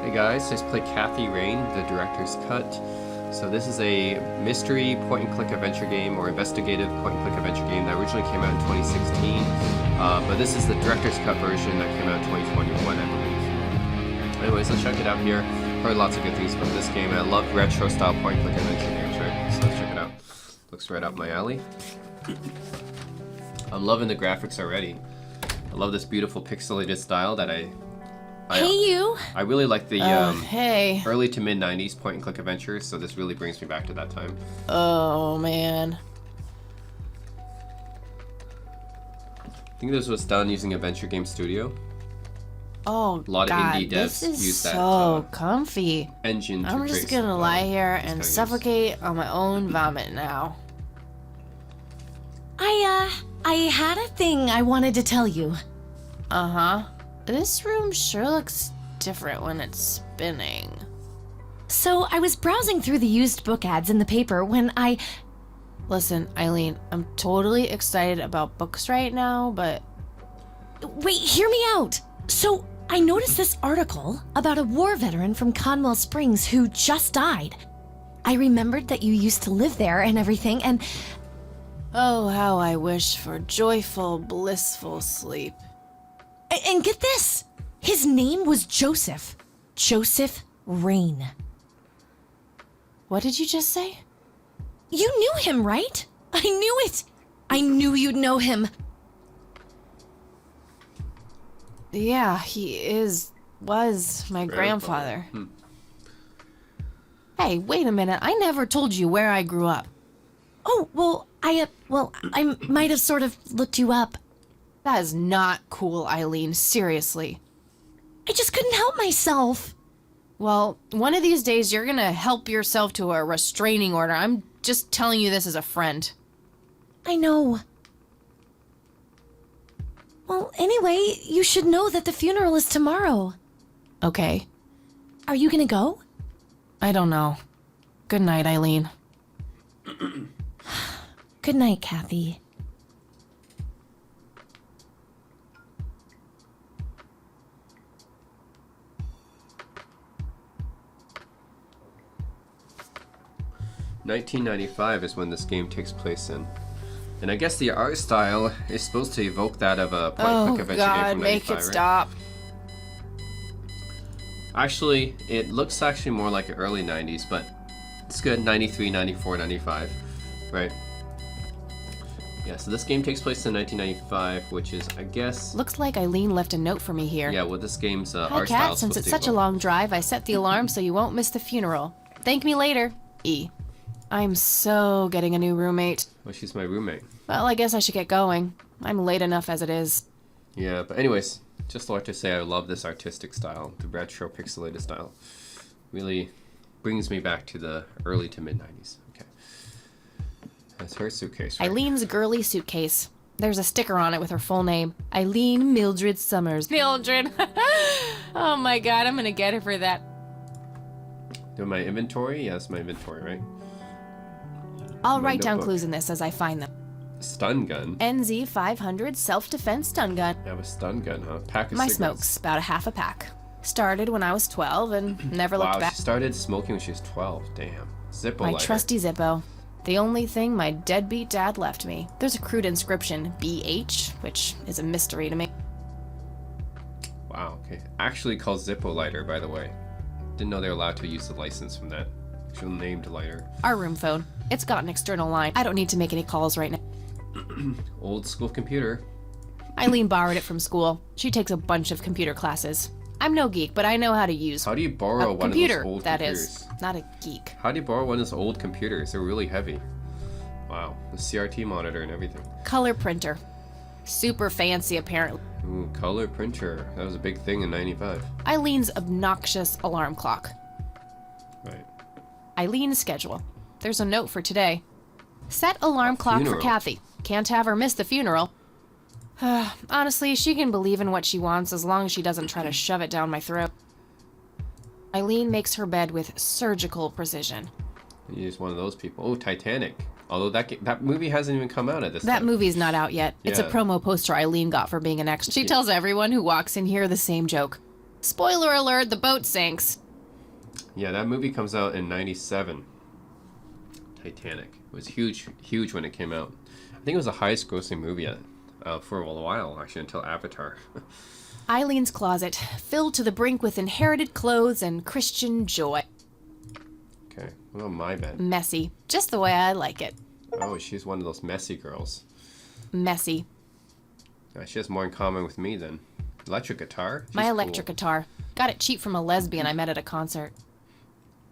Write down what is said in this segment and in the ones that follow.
Hey guys, just played Kathy Rain, the director's cut. So this is a mystery point-and-click adventure game or investigative point-and-click adventure game that originally came out in 2016. But this is the director's cut version that came out in 2021, I believe. Anyways, let's check it out here. Heard lots of good things about this game. I love retro-style point-and-click adventure games, right? So let's check it out. Looks right up my alley. I'm loving the graphics already. I love this beautiful pixelated style that I really like the hey. early to mid 90s point and click adventures, so this really brings me back to that time. Oh man. I think this was done using Adventure Game Studio. Oh, a lot God, of indie devs this is use that so comfy. engine to I'm create just gonna lie here and games. suffocate on my own vomit now. I had a thing I wanted to tell you. Uh-huh. This room sure looks different when it's spinning. So I was browsing through the used book ads in the paper when Listen, Eileen, I'm totally excited about books right now, but... Wait, hear me out! So I noticed this article about a war veteran from Conwell Springs who just died. I remembered that you used to live there and everything, and... Oh, how I wish for joyful, blissful sleep. And get this! His name was Joseph. Joseph Rain. What did you just say? You knew him, right? I knew it! I knew you'd know him. Yeah, he was my grandfather. Hey, wait a minute. I never told you where I grew up. Oh, well, I might have sort of looked you up. That is not cool, Eileen. Seriously. I just couldn't help myself. Well, one of these days you're gonna help yourself to a restraining order. I'm just telling you this as a friend. I know. Well, anyway, you should know that the funeral is tomorrow. Okay. Are you gonna go? I don't know. Good night, Eileen. Good night, Kathy. (1995) is when this game takes place in. And I guess the art style is supposed to evoke that of a point-and-click adventure game from 95, make it right? stop. Actually, it looks actually more like early 90s, but it's good. 93, 94, 95, right? Yeah, so this game takes place in 1995, which is, I guess... Looks like Eileen left a note for me here. Yeah, well, this game's Hi, art style Kat. is Since supposed it's to such a evoke. long drive, I set the alarm so you won't miss the funeral. Thank me later. E. I'm so getting a new roommate. Well, she's my roommate. Well, I guess I should get going. I'm late enough as it is. Yeah, but anyways, just like to say I love this artistic style, the retro pixelated style. Really brings me back to the early to mid 90s. Okay. That's her suitcase, right? Eileen's girly suitcase. There's a sticker on it with her full name. Eileen Mildred Summers. Mildred! Oh my god, I'm gonna get her for that. Do my inventory? Yeah, that's my inventory, right? I'll My write down notebook. clues in this as I find them. Stun gun. NZ 500 self-defense stun gun. I have a stun gun, huh? Pack of My cigarettes. smokes, about a half a pack. Started when I was 12 and never looked Wow, back. she started smoking when she was 12. Damn. Zippo My lighter. trusty Zippo. The only thing my deadbeat dad left me. There's a crude inscription, BH, which is a mystery to me. Wow, okay. Actually called Zippo lighter, by the way. Didn't know they were allowed to use the license from that actual named lighter. Our room phone. It's got an external line. I don't need to make any calls right now. Old school computer. Eileen borrowed it from school. She takes a bunch of computer classes. I'm no geek, but I know how to use How do you borrow a one computer, of those old that computers? is. Not a geek. How do you borrow one of those old computers? They're really heavy. Wow, the CRT monitor and everything. Color printer. Super fancy, apparently. Ooh, color printer. That was a big thing in 95. Eileen's obnoxious alarm clock. Right. Eileen's schedule. There's a note for today. Set alarm clock for funeral. Kathy. Can't have her miss the funeral. Honestly, she can believe in what she wants as long as she doesn't try to shove it down my throat. Eileen makes her bed with surgical precision. You're just one of those people. Oh, Titanic. Although that movie hasn't even come out at this That time. movie's not out yet. It's a Yeah. promo poster Eileen got for being an extra. She tells everyone who walks in here the same joke. Spoiler alert, the boat sinks. Yeah, that movie comes out in 97. Titanic. It was huge when it came out. I think it was the highest grossing movie for a while, actually, until Avatar. Eileen's closet, filled to the brink with inherited clothes and Christian joy. Okay, what about my bed? Messy, just the way I like it. Oh, she's one of those messy girls. Messy. She has more in common with me then. Electric guitar? She's My electric cool. guitar. Got it cheap from a lesbian I met at a concert.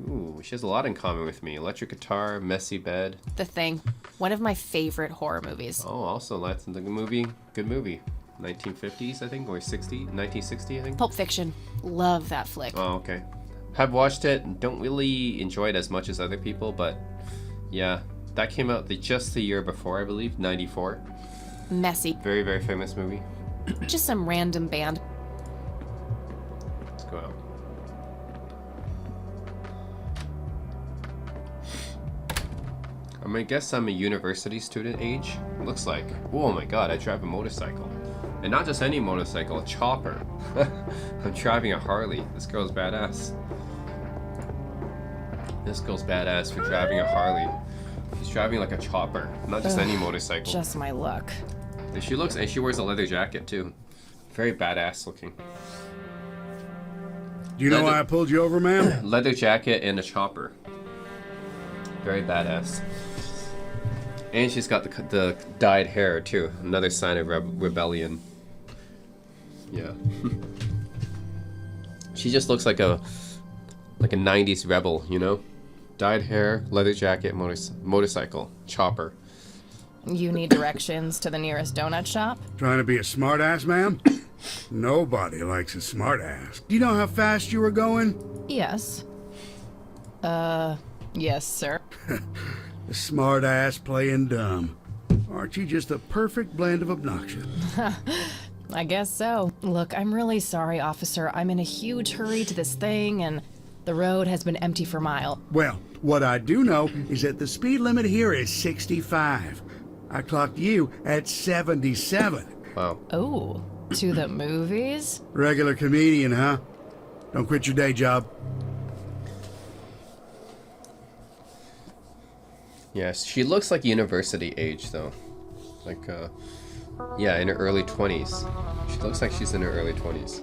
Ooh, she has a lot in common with me. Electric guitar, messy bed. The Thing. One of my favorite horror movies. Oh, also that's the movie. Good movie. 1950s, I think, or 1960, I think. Pulp Fiction. Love that flick. Oh, okay. Have watched it. Don't really enjoy it as much as other people, but yeah, that came out just the year before, I believe, 94. Messy. Very, very famous movie. Just some random band. Let's go out. I guess I'm a university student age. Looks like. Oh my god, I drive a motorcycle. And not just any motorcycle, a chopper. I'm driving a Harley. This girl's badass. This girl's badass for driving a Harley. She's driving like a chopper, not just any motorcycle. Just my luck. And she wears a leather jacket too. Very badass looking. Do you know why I pulled you over, ma'am? Leather jacket and a chopper. Very badass. And she's got the dyed hair too. Another sign of rebellion. Yeah. She just looks like a 90s rebel, you know? Dyed hair, leather jacket, motorcycle, chopper. You need directions to the nearest donut shop? Trying to be a smartass, ma'am? Nobody likes a smartass. Do you know how fast you were going? Yes. Yes, sir. A smartass playing dumb. Aren't you just a perfect blend of obnoxious? I guess so. Look, I'm really sorry, officer. I'm in a huge hurry to this thing, and the road has been empty for miles. Well, what I do know is that the speed limit here is 65. I clocked you at 77. Wow. Oh, to the movies? Regular comedian, huh? Don't quit your day job. Yes, she looks like university age though. Like, yeah, in her early 20s. She looks like she's in her early 20s.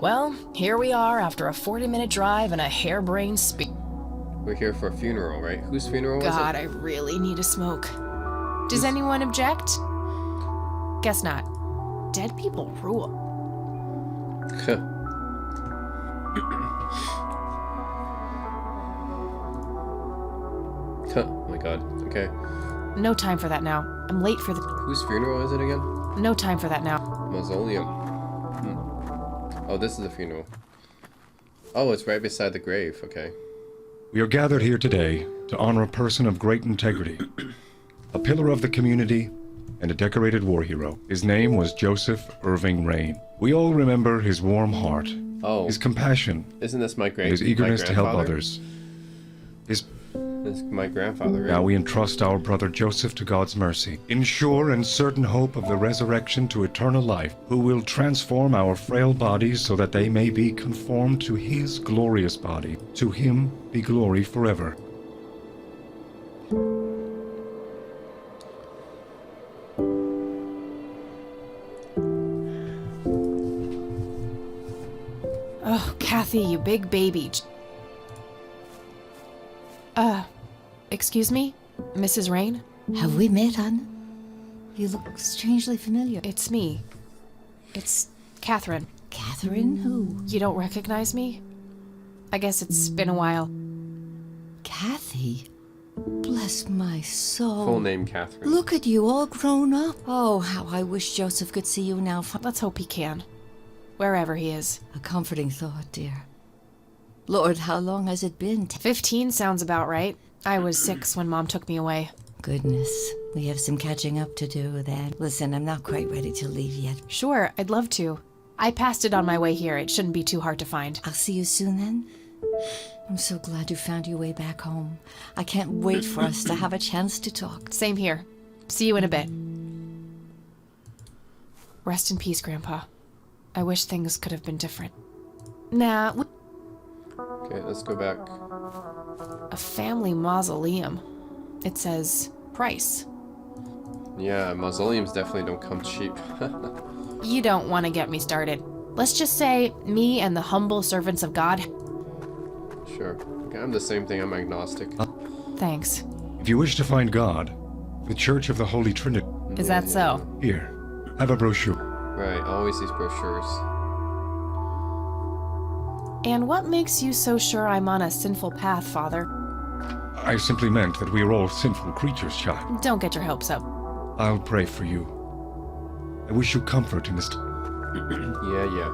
Well, here we are after a 40-minute drive and a harebrained speed. We're here for a funeral, right? Whose funeral was God, it? I really need a smoke. Does anyone object? Guess not. Dead people rule. Oh my god. Okay. No time for that now. I'm late for the... Whose funeral is it again? No time for that now. Mausoleum. Oh, this is the funeral. Oh, it's right beside the grave. Okay. We are gathered here today to honor a person of great integrity, a pillar of the community, and a decorated war hero. His name was Joseph Irving Rain. We all remember his warm heart, Oh, his compassion, isn't this my and his eagerness to help others. This is my grandfather, right? Now we entrust our brother Joseph to God's mercy, in sure and certain hope of the resurrection to eternal life, who will transform our frail bodies so that they may be conformed to his glorious body. To him be glory forever. Oh, Kathy, you big baby. Excuse me? Mrs. Rain? Have we met, hon? You look strangely familiar. It's me. It's Catherine. Catherine? Who? You don't recognize me? I guess it's been a while. Kathy? Bless my soul. Full name Catherine. Look at you, all grown up. Oh, how I wish Joseph could see you now. Let's hope he can. Wherever he is. A comforting thought, dear. Lord, how long has it been? 15 sounds about right. I was 6 when Mom took me away. Goodness, we have some catching up to do then. Listen, I'm not quite ready to leave yet. Sure, I'd love to. I passed it on my way here. It shouldn't be too hard to find. I'll see you soon then. I'm so glad you found your way back home. I can't wait for us to have a chance to talk. Same here. See you in a bit. Rest in peace, Grandpa. I wish things could have been different. Nah, Okay, let's go back. a family mausoleum. It says price. Yeah, mausoleums definitely don't come cheap. You don't want to get me started. Let's just say me and the humble servants of God. Sure. Okay, I'm the same thing. I'm agnostic. Thanks. If you wish to find God, the Church of the Holy Trinity. Is that so? Here, have a brochure. Right, always these brochures. And what makes you so sure I'm on a sinful path, Father? I simply meant that we are all sinful creatures, child. Don't get your hopes up. I'll pray for you. I wish you comfort in this. Yeah.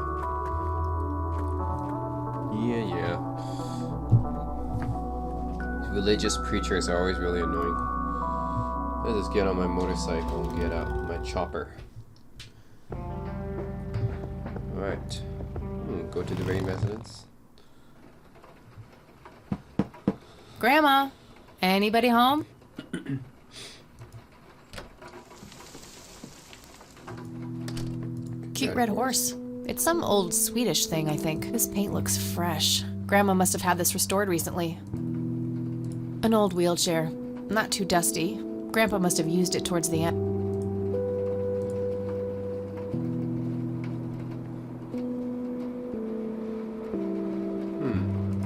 Religious preachers are always really annoying. Let's just get on my motorcycle and get out my chopper. Alright. Go to the Rain residence. Grandma, anybody home? Cute red horse. It's some old Swedish thing, I think. This paint looks fresh. Grandma must have had this restored recently. An old wheelchair. Not too dusty. Grandpa must have used it towards the end.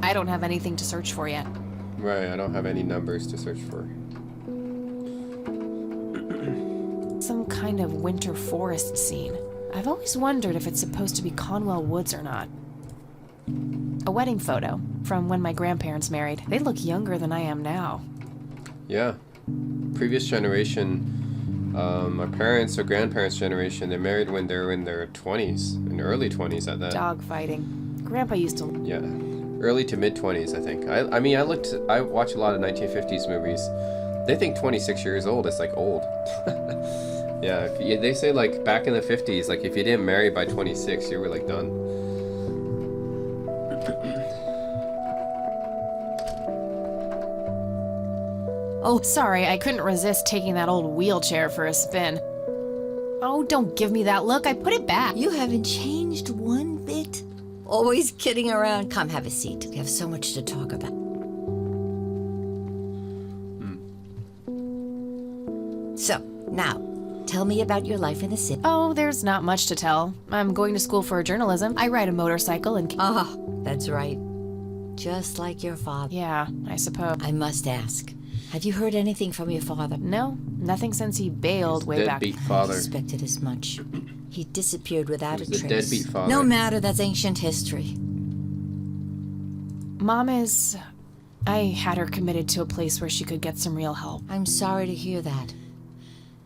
I don't have anything to search for yet. Right, I don't have any numbers to search for. Some kind of winter forest scene. I've always wondered if it's supposed to be Conwell Woods or not. A wedding photo from when my grandparents married. They look younger than I am now. Yeah. Previous generation, my parents or grandparents' generation, they married when they were in their 20s, in early 20s at that. Dog fighting. Grandpa used to. Yeah. Early to mid 20s, I think. I mean, I watch a lot of 1950s movies. They think 26 years old is like old. Yeah, they say like back in the 50s, like if you didn't marry by 26, you were like done. Oh, sorry, I couldn't resist taking that old wheelchair for a spin. Oh, don't give me that look. I put it back. You haven't changed one bit. Always kidding around. Come, have a seat. We have so much to talk about. So, now, tell me about your life in the city. Oh, there's not much to tell. I'm going to school for journalism. I ride a motorcycle and... Ah, that's right. Just like your father. Yeah, I suppose. I must ask, have you heard anything from your father? No, nothing since he bailed way back. Deadbeat I father. suspected as much. He disappeared without He a was a trace. deadbeat father. No matter, that's ancient history. Mom is... I had her committed to a place where she could get some real help. I'm sorry to hear that.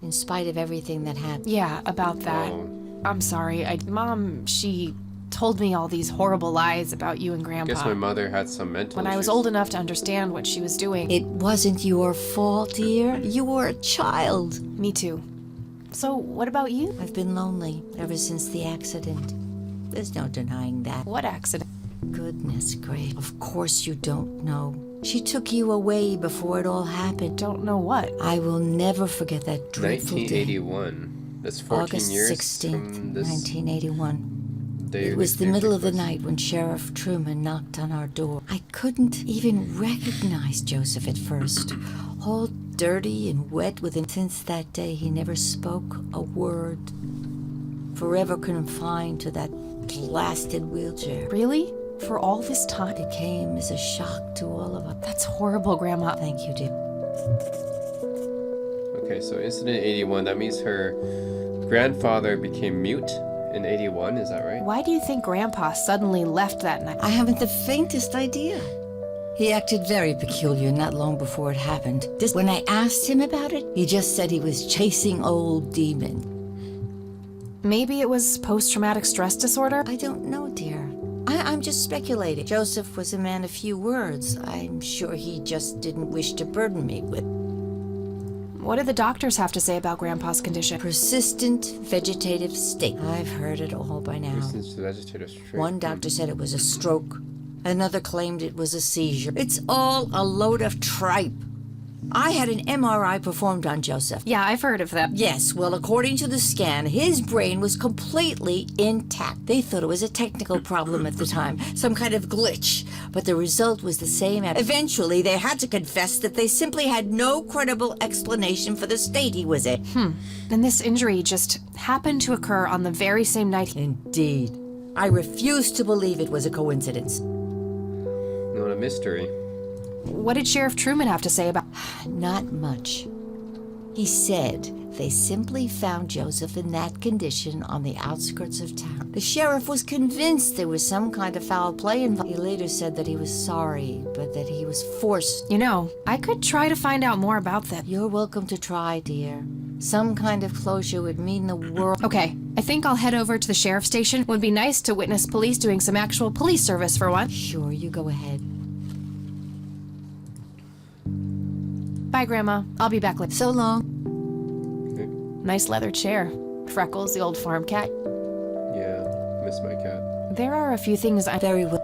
In spite of everything that happened. Yeah, about that. Oh. I'm sorry. Mom, she told me all these horrible lies about you and I Grandpa. guess my mother had some mental When I was issues. old enough to understand what she was doing. It wasn't your fault, dear. You were a child. Me too. So, what about you? I've been lonely ever since the accident. There's no denying that. What accident? Goodness gracious. Of course you don't know. She took you away before it all happened. Don't know what. I will never forget that dreadful day. 1981. That's 14 August years 16th, from this 1981. day. It was the this middle of the took place. night when Sheriff Truman knocked on our door. I couldn't even recognize Joseph at first. All dirty and wet within. Since that day, he never spoke a word. Forever confined to that blasted wheelchair. Really? For all this time? It came as a shock to all of us. That's horrible, Grandma. Thank you, dear. Okay, so incident 81, that means her grandfather became mute in 81, is that right? Why do you think Grandpa suddenly left that night? I haven't the faintest idea. He acted very peculiar not long before it happened. When I asked him about it, he just said he was chasing old demons. Maybe it was post-traumatic stress disorder? I don't know, dear. I'm just speculating. Joseph was a man of few words. I'm sure he just didn't wish to burden me with What do the doctors have to say about Grandpa's condition? persistent vegetative state. I've heard it all by now. Persistent vegetative state. One doctor said it was a stroke. Another claimed it was a seizure. It's all a load of tripe. I had an MRI performed on Joseph. Yeah, I've heard of that. Yes, well, according to the scan, his brain was completely intact. They thought it was a technical problem at the time, some kind of glitch, but the result was the same. Eventually, they had to confess that they simply had no credible explanation for the state he was in. And this injury just happened to occur on the very same night. Indeed. I refuse to believe it was a coincidence. Not a mystery. What did Sheriff Truman have to say about... Not much. He said they simply found Joseph in that condition on the outskirts of town. The sheriff was convinced there was some kind of foul play involved. He later said that he was sorry, but that he was forced. You know, I could try to find out more about that. You're welcome to try, dear. Some kind of closure would mean the world. Okay, I think I'll head over to the sheriff's station. Would be nice to witness police doing some actual police service for once. Sure, you go ahead. Bye, Grandma. I'll be back later. So long. Nice leather chair. Freckles, the old farm cat. Yeah, miss my cat. There are a few things I... Very well.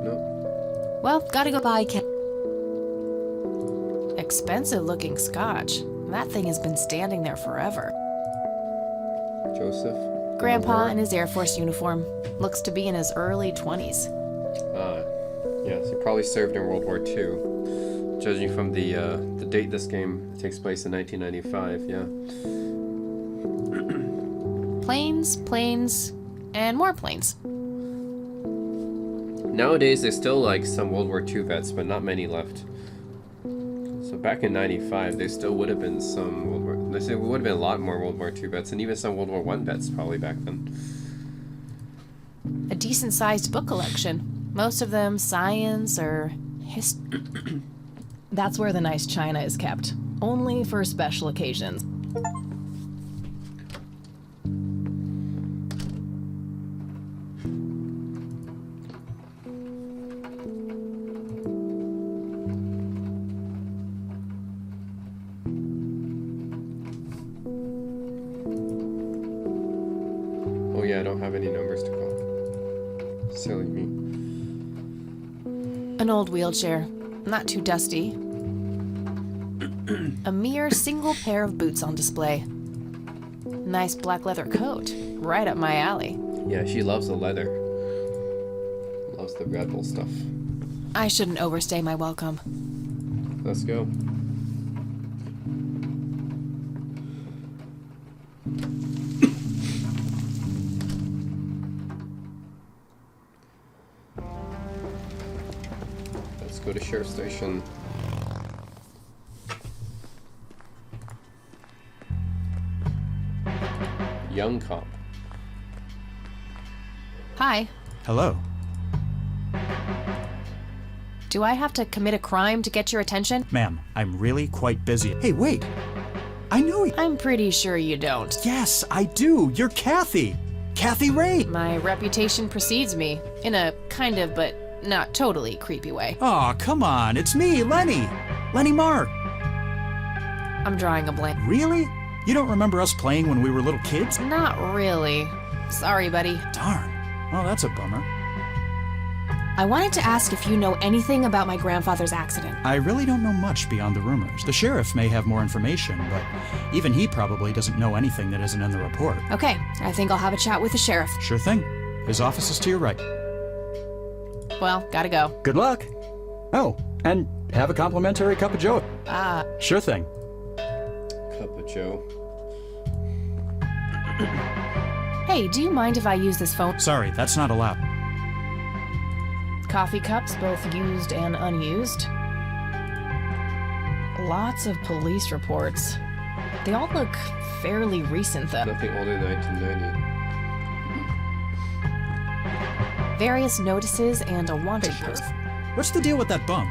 No. Well, gotta go. Bye, Cat. Expensive looking scotch. That thing has been standing there forever. Joseph. Grandpa in his Air Force uniform. Looks to be in his early 20s. Yes, he probably served in World War II. Judging from the date this game takes place in 1995, yeah. Planes, planes, and more planes. Nowadays, there's still like some World War II vets, but not many left. So back in '95, there still would have been some World War. There would have been a lot more World War II vets, and even some World War I vets probably back then. A decent-sized book collection. Most of them science or history. That's where the nice china is kept. Only for special occasions. Oh yeah, I don't have any numbers to call. Silly me. An old wheelchair. Not too dusty. A mere single pair of boots on display. Nice black leather coat. Right up my alley. Yeah, she loves the leather. Loves the Red Bull stuff. I shouldn't overstay my welcome. Let's go. Let's go to Sheriff's Station. Young cop. Hi. Hello. Do I have to commit a crime to get your attention? Ma'am, I'm really quite busy. Hey, wait! I know you. I'm pretty sure you don't. Yes, I do. You're Kathy. Kathy Rain. My reputation precedes me, in a kind of but not totally creepy way. Aw, come on. It's me, Lenny. Lenny Mark. I'm drawing a blank. Really? You don't remember us playing when we were little kids? Not really. Sorry, buddy. Darn. Well, that's a bummer. I wanted to ask if you know anything about my grandfather's accident. I really don't know much beyond the rumors. The sheriff may have more information, but even he probably doesn't know anything that isn't in the report. Okay, I think I'll have a chat with the sheriff. Sure thing. His office is to your right. Well, gotta go. Good luck. Oh, and have a complimentary cup of joe. Sure thing. Cup of Joe. Hey, do you mind if I use this phone? Sorry, that's not allowed. Coffee cups, both used and unused. Lots of police reports. They all look fairly recent, though. Nothing older than 1990. Various notices and a wanted post. What's the deal with that bum?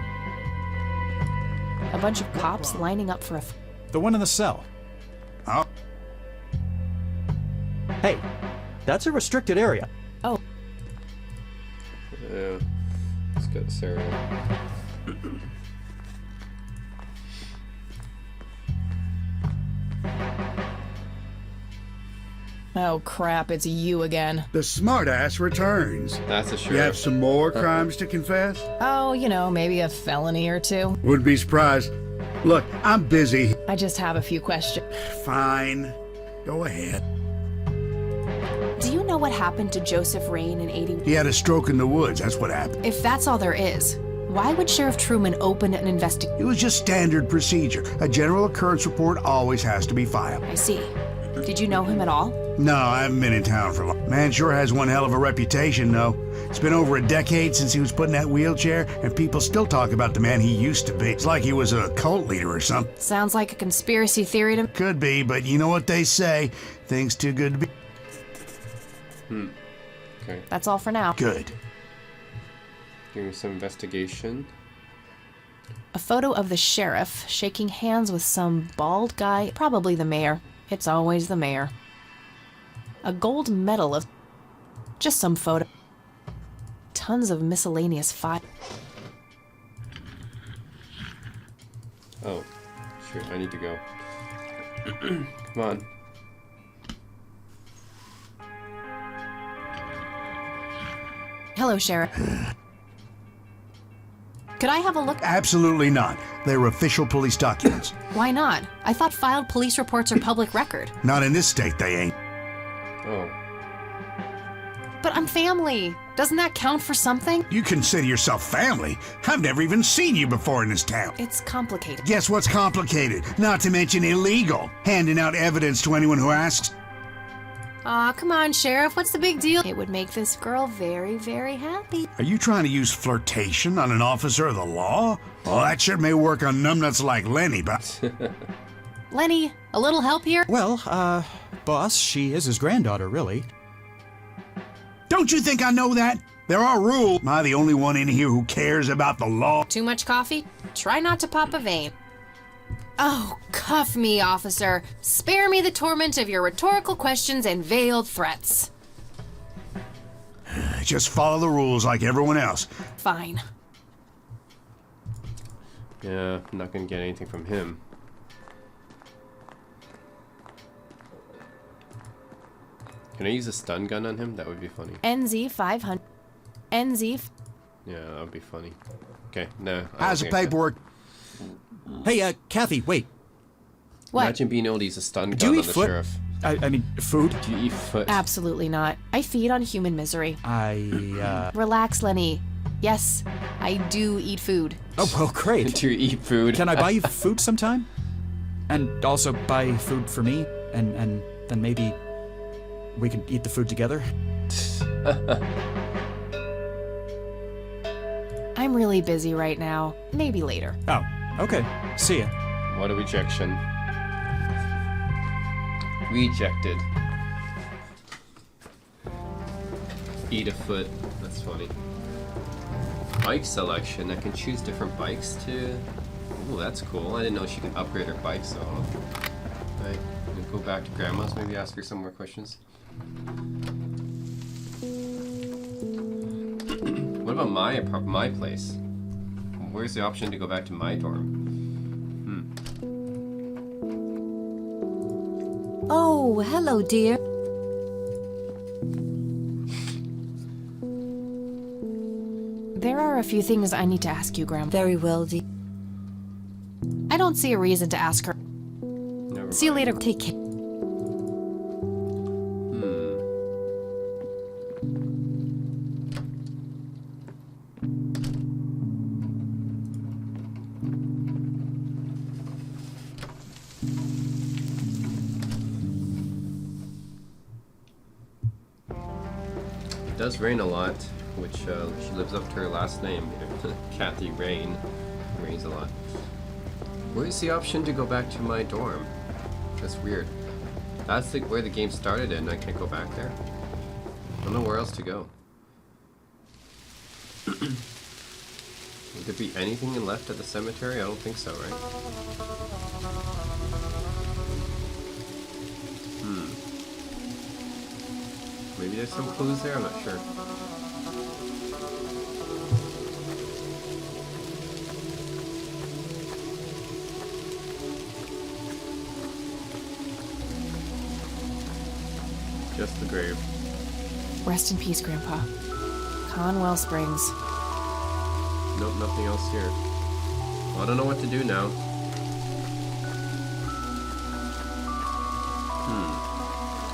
A bunch of cops lining up for a... The one in the cell. Oh. Hey, that's a restricted area. Oh, Yeah. Let's get Sarah. Oh crap, it's you again. The smartass returns. That's a You have sheriff. some more crimes to confess? Oh, maybe a felony or two. Wouldn't be surprised. Look, I'm busy. I just have a few questions. Fine. Go ahead. Do you know what happened to Joseph Rain in 80? He had a stroke in the woods. That's what happened. If that's all there is, why would Sheriff Truman open an investigation? It was just standard procedure. A general occurrence report always has to be filed. I see. Did you know him at all? No, I haven't been in town for long. Man sure has one hell of a reputation, though. It's been over a decade since he was put in that wheelchair, and people still talk about the man he used to be. It's like he was a cult leader or something. Sounds like a conspiracy theory to me. Could be, but you know what they say. Things too good to be Okay. That's all for now. good. Give me some investigation. A photo of the sheriff shaking hands with some bald guy, probably the mayor. It's always the mayor. A gold medal of just some photo. Tons of miscellaneous files. Oh, shoot, I need to go. Come on. Hello, Sheriff. Could I have a look? Absolutely not. They're official police documents. Why not? I thought filed police reports are public record. Not in this state, they ain't. Oh, But I'm family. Doesn't that count for something? You consider yourself family? I've never even seen you before in this town. It's complicated. Guess what's complicated? Not to mention illegal. Handing out evidence to anyone who asks. Aw, come on, Sheriff. What's the big deal? It would make this girl very, very happy. Are you trying to use flirtation on an officer of the law? Well, that sure may work on numbnuts like Lenny, but... Lenny, a little help here? Well, boss, she is his granddaughter, really. Don't you think I know that? There are rules. Am I the only one in here who cares about the law? Too much coffee? Try not to pop a vein. Oh, cuff me, officer. Spare me the torment of your rhetorical questions and veiled threats. Just follow the rules like everyone else. Fine. yeah, I'm not gonna get anything from him. Can I use a stun gun on him? That would be funny. NZ 500. NZ. Yeah, that would be funny. Okay, no. I don't How's the think I can. paperwork? Hey, Kathy, wait. What? Imagine being able to use a stun Do gun you on eat the foot? sheriff. I mean, food? Do you eat foot? Absolutely not. I feed on human misery. Relax, Lenny. Yes, I do eat food. Oh, well, great. Do you eat food? Can I buy you food sometime? And also buy food for me? And then maybe we can eat the food together? I'm really busy right now. Maybe later. Oh, okay. See ya. What a rejection. Rejected. Eat a foot. That's funny. Bike selection. I can choose different bikes to... Oh, that's cool. I didn't know she can upgrade her bike, so... Right. We'll go back to Grandma's, maybe ask her some more questions. What about my place? Where's the option to go back to my dorm? Oh, hello, dear. There are a few things I need to ask you, Grandma. Very well, dear. I don't see a reason to ask her. Never See you mind. later. Take care. It does rain a lot, which she lives up to her last name, Kathy Rain. Rains a lot. Where's the option to go back to my dorm? That's weird. That's where the game started and I can't go back there. I don't know where else to go. Would there be anything left at the cemetery? I don't think so, right? Maybe there's some clues there, I'm not sure. Just the grave. Rest in peace, Grandpa. Conwell Springs. Nope, nothing else here. Well, I don't know what to do now.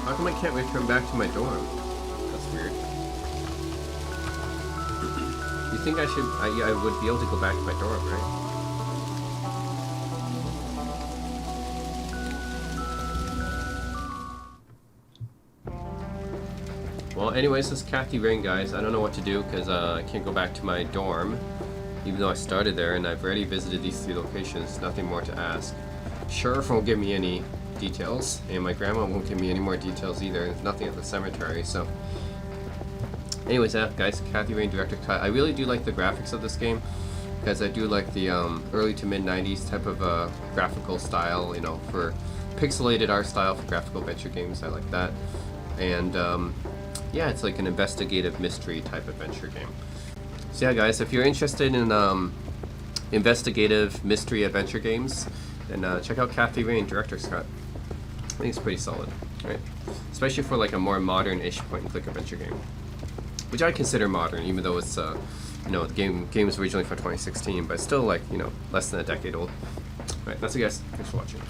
How come I can't return back to my dorm? That's weird. You think I would be able to go back to my dorm, right? Well, anyways, this is Kathy Rain, guys. I don't know what to do because I can't go back to my dorm, even though I started there and I've already visited these 3 locations. Nothing more to ask. Sheriff won't give me any details, and my grandma won't give me any more details either. There's nothing at the cemetery, so. Anyways, guys, Kathy Rain, Director Cut. I really do like the graphics of this game because I do like the early to mid 90s type of graphical style, you know, for pixelated art style for graphical adventure games. I like that. And yeah, it's like an investigative mystery type adventure game. So yeah, guys, if you're interested in investigative mystery adventure games, then check out Kathy Rain, Director's Cut. I think it's pretty solid, right? Especially for like a more modern-ish point-and-click adventure game, which I consider modern, even though it's you know, the game was originally from 2016, but still like, you know, less than a decade old. All right, that's it, guys. Thanks for watching.